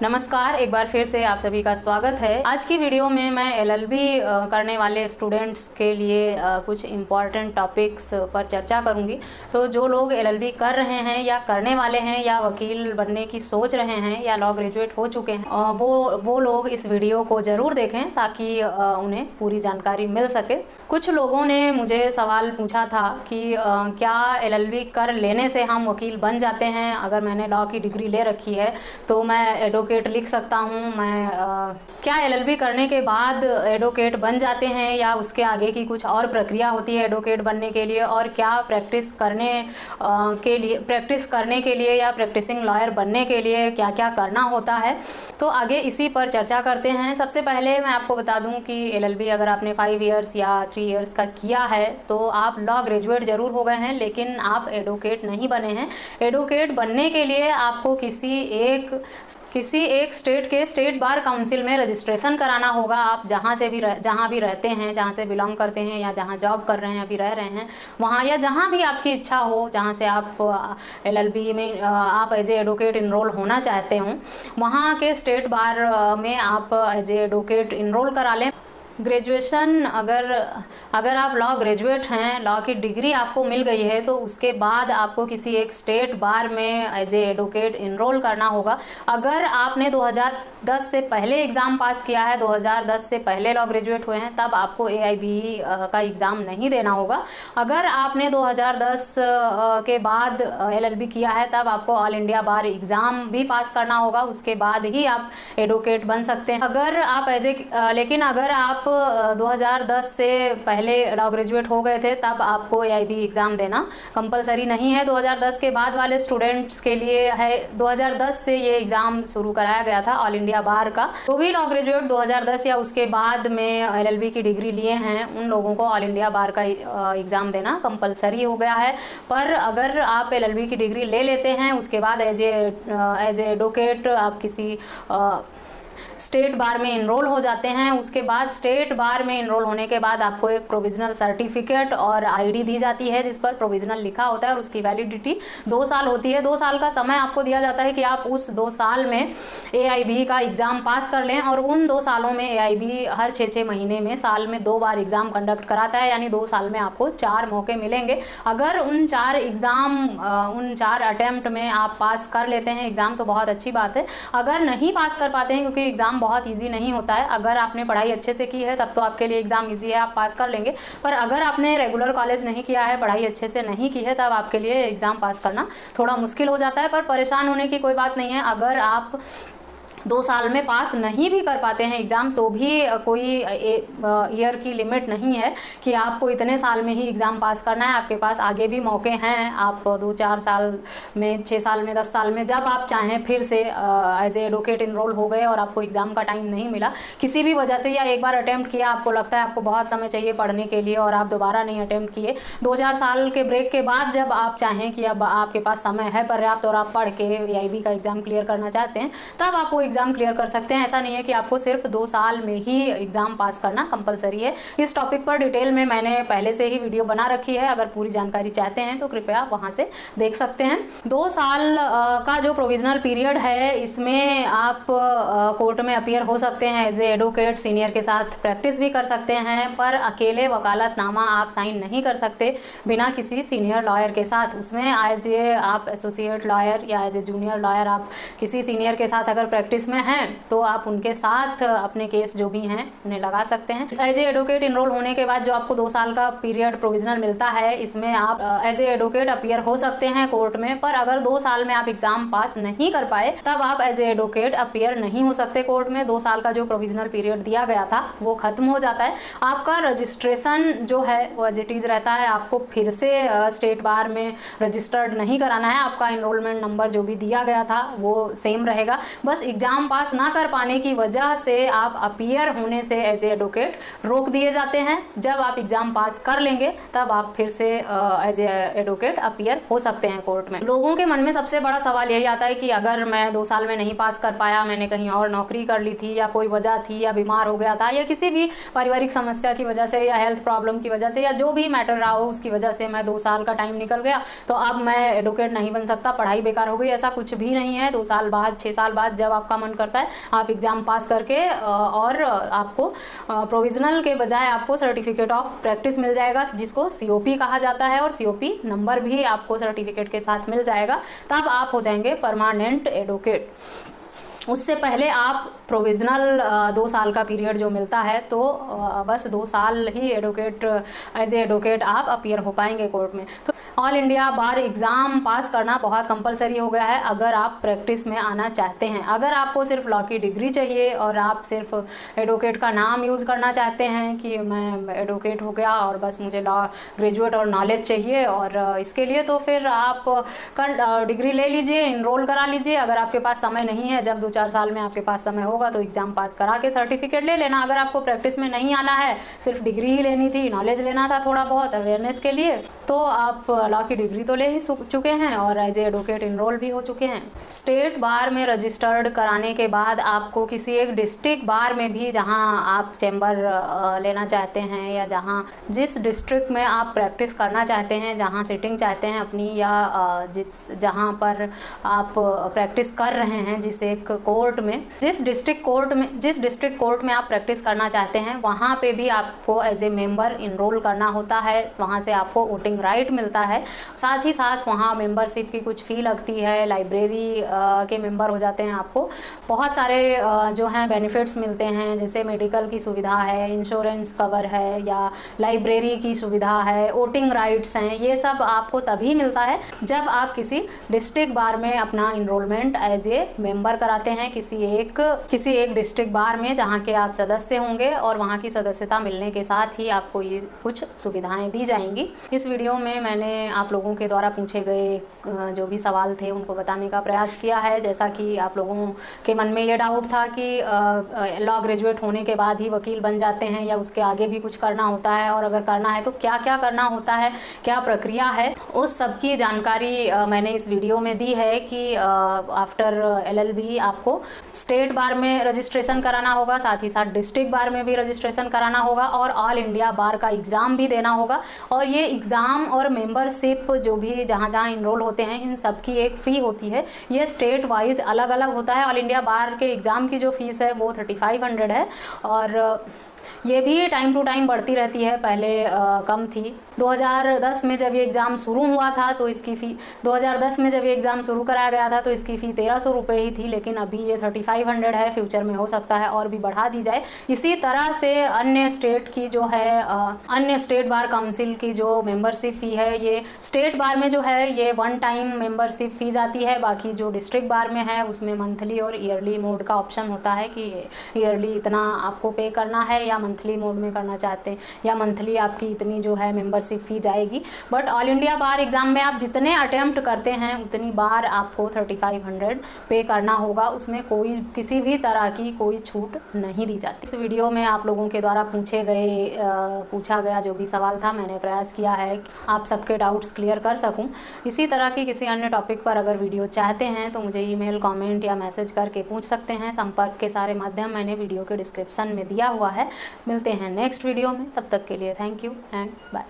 नमस्कार, एक बार फिर से आप सभी का स्वागत है। आज की वीडियो में मैं एलएलबी करने वाले स्टूडेंट्स के लिए कुछ इम्पॉर्टेंट टॉपिक्स पर चर्चा करूंगी। तो जो लोग एलएलबी कर रहे हैं या करने वाले हैं या वकील बनने की सोच रहे हैं या लॉ ग्रेजुएट हो चुके हैं, वो लोग इस वीडियो को ज़रूर देखें ताकि उन्हें पूरी जानकारी मिल सके। कुछ लोगों ने मुझे सवाल पूछा था कि क्या एलएलबी कर लेने से हम वकील बन जाते हैं? अगर मैंने लॉ की डिग्री ले रखी है तो मैं एडवोकेट लिख सकता हूँ। क्या एलएलबी करने के बाद एडवोकेट बन जाते हैं या उसके आगे की कुछ और प्रक्रिया होती है एडवोकेट बनने के लिए? और क्या प्रैक्टिस करने के लिए या प्रैक्टिसिंग लॉयर बनने के लिए क्या क्या करना होता है? तो आगे इसी पर चर्चा करते हैं। सबसे पहले मैं आपको बता दूं कि एलएलबी अगर आपने 5 इयर्स या 3 इयर्स का किया है तो आप लॉ ग्रेजुएट ज़रूर हो गए हैं, लेकिन आप एडवोकेट नहीं बने हैं। एडवोकेट बनने के लिए आपको किसी एक स्टेट के स्टेट बार काउंसिल में रजिस्ट्रेशन कराना होगा। आप जहाँ भी रहते हैं, जहाँ से बिलोंग करते हैं या जहाँ जॉब कर रहे हैं, अभी रह रहे हैं वहाँ, या जहाँ भी आपकी इच्छा हो, जहाँ से आप एलएलबी में आप एज ए एडवोकेट इनरोल होना चाहते हो, वहाँ के स्टेट बार में आप एज ए एडवोकेट इनरोल करा लें। ग्रेजुएशन अगर आप लॉ ग्रेजुएट हैं, लॉ की डिग्री आपको मिल गई है, तो उसके बाद आपको किसी एक स्टेट बार में एज ए एडवोकेट इनरोल करना होगा। अगर आपने 2010 से पहले एग्ज़ाम पास किया है, 2010 से पहले लॉ ग्रेजुएट हुए हैं, तब आपको AIBE का एग्ज़ाम नहीं देना होगा। अगर आपने 2010 के बाद LLB किया है, तब आपको ऑल इंडिया बार एग्ज़ाम भी पास करना होगा, उसके बाद ही आप एडवोकेट बन सकते हैं। लेकिन अगर आप 2010 से पहले लॉ ग्रेजुएट हो गए थे, तब आपको AIBE एग्ज़ाम देना कंपलसरी नहीं है। 2010 के बाद वाले स्टूडेंट्स के लिए है। 2010 से ये एग्ज़ाम शुरू कराया गया था ऑल इंडिया बार का। तो भी लॉ ग्रेजुएट 2010 या उसके बाद में LLB की डिग्री लिए हैं, उन लोगों को ऑल इंडिया बार का एग्ज़ाम देना कंपलसरी हो गया है। पर अगर आप LLB की डिग्री ले लेते हैं, उसके बाद एज ए एडवोकेट आप किसी स्टेट बार में इनरोल हो जाते हैं। उसके बाद स्टेट बार में इनरोल होने के बाद आपको एक प्रोविजनल सर्टिफिकेट और ID दी जाती है, जिस पर प्रोविजनल लिखा होता है, और उसकी वैलिडिटी 2 साल होती है। 2 साल का समय आपको दिया जाता है कि आप उस 2 साल में AIBE का एग्ज़ाम पास कर लें। और उन 2 सालों में AIBE हर 6-6 महीने में साल में 2 बार एग्ज़ाम कंडक्ट कराता है, यानी 2 साल में आपको 4 मौके मिलेंगे। अगर उन 4 अटैम्प्ट में आप पास कर लेते हैं एग्ज़ाम तो बहुत अच्छी बात है। अगर नहीं पास कर पाते हैं, क्योंकि एग्ज़ाम बहुत इजी नहीं होता है, अगर आपने पढ़ाई अच्छे से की है तब तो आपके लिए एग्ज़ाम इजी है, आप पास कर लेंगे। पर अगर आपने रेगुलर कॉलेज नहीं किया है, पढ़ाई अच्छे से नहीं की है, तब आपके लिए एग्ज़ाम पास करना थोड़ा मुश्किल हो जाता है। पर परेशान होने की कोई बात नहीं है। अगर आप 2 साल में पास नहीं भी कर पाते हैं एग्ज़ाम, तो भी कोई ईयर की लिमिट नहीं है कि आपको इतने साल में ही एग्ज़ाम पास करना है। आपके पास आगे भी मौके हैं। आप 2-4 साल में, 6 साल में, 10 साल में, जब आप चाहें फिर से एज ए एडवोकेट इनरोल हो गए और आपको एग्ज़ाम का टाइम नहीं मिला किसी भी वजह से, या एक बार अटैम्प्ट किया, आपको लगता है आपको बहुत समय चाहिए पढ़ने के लिए और आप दोबारा नहीं अटैम्प्ट किए, 2-4 साल के ब्रेक के बाद जब आप चाहें कि अब आपके पास समय है पर्याप्त और आप पढ़ के AIBE का एग्ज़ाम क्लियर करना चाहते हैं, तब आप वो एग्ज़ाम क्लियर कर सकते हैं। ऐसा नहीं है कि आपको सिर्फ 2 साल में ही एग्ज़ाम पास करना कंपलसरी है। इस टॉपिक पर डिटेल में मैंने पहले से ही वीडियो बना रखी है, अगर पूरी जानकारी चाहते हैं तो कृपया वहां से देख सकते हैं। 2 साल का जो प्रोविजनल पीरियड है, इसमें आप कोर्ट में अपीयर हो सकते हैं एज ए एडवोकेट, सीनियर के साथ प्रैक्टिस भी कर सकते हैं, पर अकेले वकालतनामा आप साइन नहीं कर सकते बिना किसी सीनियर लॉयर के साथ। उसमें एज ए आप एसोसिएट लॉयर या एज ए जूनियर लॉयर आप किसी सीनियर के साथ अगर प्रैक्टिस में हैं तो आप उनके साथ अपने केस जो भी हैं उन्हें लगा सकते हैं। एज ए एडवोकेट इनरोल होने के बाद जो आपको 2 साल का पीरियड प्रोविजनल मिलता है, इसमें आप एज ए एडवोकेट अपीयर हो सकते हैं कोर्ट में। पर अगर 2 साल में आप एग्ज़ाम पास नहीं कर पाए, तब आप एज ए एडवोकेट अपीयर नहीं हो सकते कोर्ट में। 2 साल का जो प्रोविजनल पीरियड दिया गया था वो खत्म हो जाता है। आपका रजिस्ट्रेशन जो है वो एज इट इज़ रहता है। आपको फिर से स्टेट बार में रजिस्टर्ड नहीं कराना है। आपका इनरोलमेंट नंबर जो भी दिया गया था वो सेम रहेगा। बस एग्ज़ाम पास ना कर पाने की वजह से आप अपीयर होने से एज ए एडवोकेट रोक दिए जाते हैं। जब आप एग्ज़ाम पास कर लेंगे तब आप फिर से एज ए एडवोकेट अपीयर हो सकते हैं कोर्ट में। लोगों के मन में सबसे बड़ा सवाल यही आता है कि अगर मैं 2 साल में नहीं पास कर पाया, मैंने कहीं और नौकरी कर ली थी या कोई वजह थी या बीमार हो गया था या किसी भी पारिवारिक समस्या की वजह से या हेल्थ प्रॉब्लम की वजह से या जो भी मैटर रहा हो उसकी वजह से मैं 2 साल का टाइम निकल गया, तो अब मैं एडवोकेट नहीं बन सकता, पढ़ाई बेकार हो गई, ऐसा कुछ भी नहीं है। 2 साल बाद, 6 साल बाद जब आपका मन करता है आप एग्ज़ाम पास करके और आपको प्रोविज़नल के बजाय आपको सर्टिफिकेट ऑफ प्रैक्टिस मिल जाएगा, जिसको COP कहा जाता है, और COP नंबर भी आपको सर्टिफिकेट के साथ मिल जाएगा। तब आप हो जाएंगे परमानेंट एडवोकेट। उससे पहले आप प्रोविज़नल 2 साल का पीरियड जो मिलता है, तो बस 2 साल ही एडवोकेट एज ए एडवोकेट आप अपीयर हो पाएंगे कोर्ट में। तो ऑल इंडिया बार एग्ज़ाम पास करना बहुत कंपलसरी हो गया है अगर आप प्रैक्टिस में आना चाहते हैं। अगर आपको सिर्फ लॉ की डिग्री चाहिए और आप सिर्फ एडवोकेट का नाम यूज़ करना चाहते हैं कि मैं एडवोकेट हो गया और बस मुझे लॉ ग्रेजुएट और नॉलेज चाहिए, और इसके लिए तो फिर आप डिग्री ले लीजिए, इनरोल करा लीजिए। अगर आपके पास समय नहीं है, जब 2-4 साल में आपके पास समय होगा तो एग्ज़ाम पास करा के सर्टिफिकेट ले लेना। अगर आपको प्रैक्टिस में नहीं आना है, सिर्फ डिग्री ही लेनी थी, नॉलेज लेना था थोड़ा बहुत अवेयरनेस के लिए, तो आप लॉ की डिग्री तो ले ही चुके हैं और एज ए एडवोकेट इनरोल भी हो चुके हैं। स्टेट बार में रजिस्टर्ड कराने के बाद आपको किसी एक डिस्ट्रिक्ट बार में भी, जहां आप चैम्बर लेना चाहते हैं या जिस डिस्ट्रिक्ट में आप प्रैक्टिस करना चाहते हैं, जहां सिटिंग चाहते हैं अपनी, या जहां पर आप प्रैक्टिस कर रहे हैं, जिस डिस्ट्रिक्ट कोर्ट में आप प्रैक्टिस करना चाहते हैं, वहाँ पे भी आपको एज ए मेंबर इनरोल करना होता है। वहाँ से आपको वोटिंग राइट मिलता है। साथ ही साथ वहाँ मेंबरशिप की कुछ फ़ी लगती है, लाइब्रेरी के मेंबर हो जाते हैं, आपको बहुत सारे जो हैं बेनिफिट्स मिलते हैं, जैसे मेडिकल की सुविधा है, इंश्योरेंस कवर है, या लाइब्रेरी की सुविधा है, वोटिंग राइट्स हैं। ये सब आपको तभी मिलता है जब आप किसी डिस्ट्रिक्ट बार में अपना इनरोलमेंट एज ए मेंबर कराते हैं किसी एक डिस्ट्रिक्ट बार में, जहाँ के आप सदस्य होंगे, और वहाँ की सदस्यता मिलने के साथ ही आपको ये कुछ सुविधाएं दी जाएंगी। इस वीडियो में मैंने आप लोगों के द्वारा पूछे गए जो भी सवाल थे उनको बताने का प्रयास किया है। जैसा कि आप लोगों के मन में ये डाउट था कि लॉ ग्रेजुएट होने के बाद ही वकील बन जाते हैं या उसके आगे भी कुछ करना होता है, और अगर करना है तो क्या क्या करना होता है, क्या प्रक्रिया है, उस सब की जानकारी मैंने इस वीडियो में दी है कि आफ्टर LLB आपको स्टेट बार में रजिस्ट्रेशन कराना होगा, साथ ही साथ डिस्ट्रिक्ट बार में भी रजिस्ट्रेशन कराना होगा, और ऑल इंडिया बार का एग्ज़ाम भी देना होगा। और ये एग्ज़ाम और मेंबरशिप जो भी जहाँ इनरोल होते हैं, इन सब की एक फ़ी होती है। ये स्टेट वाइज अलग अलग होता है। ऑल इंडिया बार के एग्ज़ाम की जो फ़ीस है वो 3500 है, और ये भी टाइम टू टाइम बढ़ती रहती है। पहले कम थी। 2010 में जब ये एग्ज़ाम शुरू हुआ था तो इसकी फ़ी 2010 में जब ये एग्ज़ाम शुरू कराया गया था तो इसकी फ़ी 1300 रुपये ही थी, लेकिन अभी ये 3500 है। फ्यूचर में हो सकता है और भी बढ़ा दी जाए। इसी तरह से अन्य स्टेट की जो है अन्य स्टेट बार काउंसिल की जो मेंबरशिप फ़ी है, ये स्टेट बार में जो है ये वन टाइम मेंबरशिप फ़ीस आती है। बाकी जो डिस्ट्रिक्ट बार में है उसमें मंथली और ईयरली मोड का ऑप्शन होता है कि ईयरली इतना आपको पे करना है, या मंथली मोड में करना चाहते हैं, या मंथली आपकी इतनी जो है मेंबरशिप फ़ी जाएगी। But all India bar exam में आप जितने अटेम्प्ट करते हैं उतनी बार आपको 3500 पे करना होगा। उसमें कोई किसी भी तरह की कोई छूट नहीं दी जाती। इस वीडियो में आप लोगों के द्वारा पूछा गया जो भी सवाल था, मैंने प्रयास किया है कि आप सबके डाउट्स क्लियर कर सकूं। इसी तरह की किसी अन्य टॉपिक पर अगर वीडियो चाहते हैं तो मुझे ईमेल, कमेंट या मैसेज करके पूछ सकते हैं। संपर्क के सारे माध्यम मैंने वीडियो के डिस्क्रिप्शन में दिया हुआ है। मिलते हैं नेक्स्ट वीडियो में, तब तक के लिए थैंक यू एंड बाय।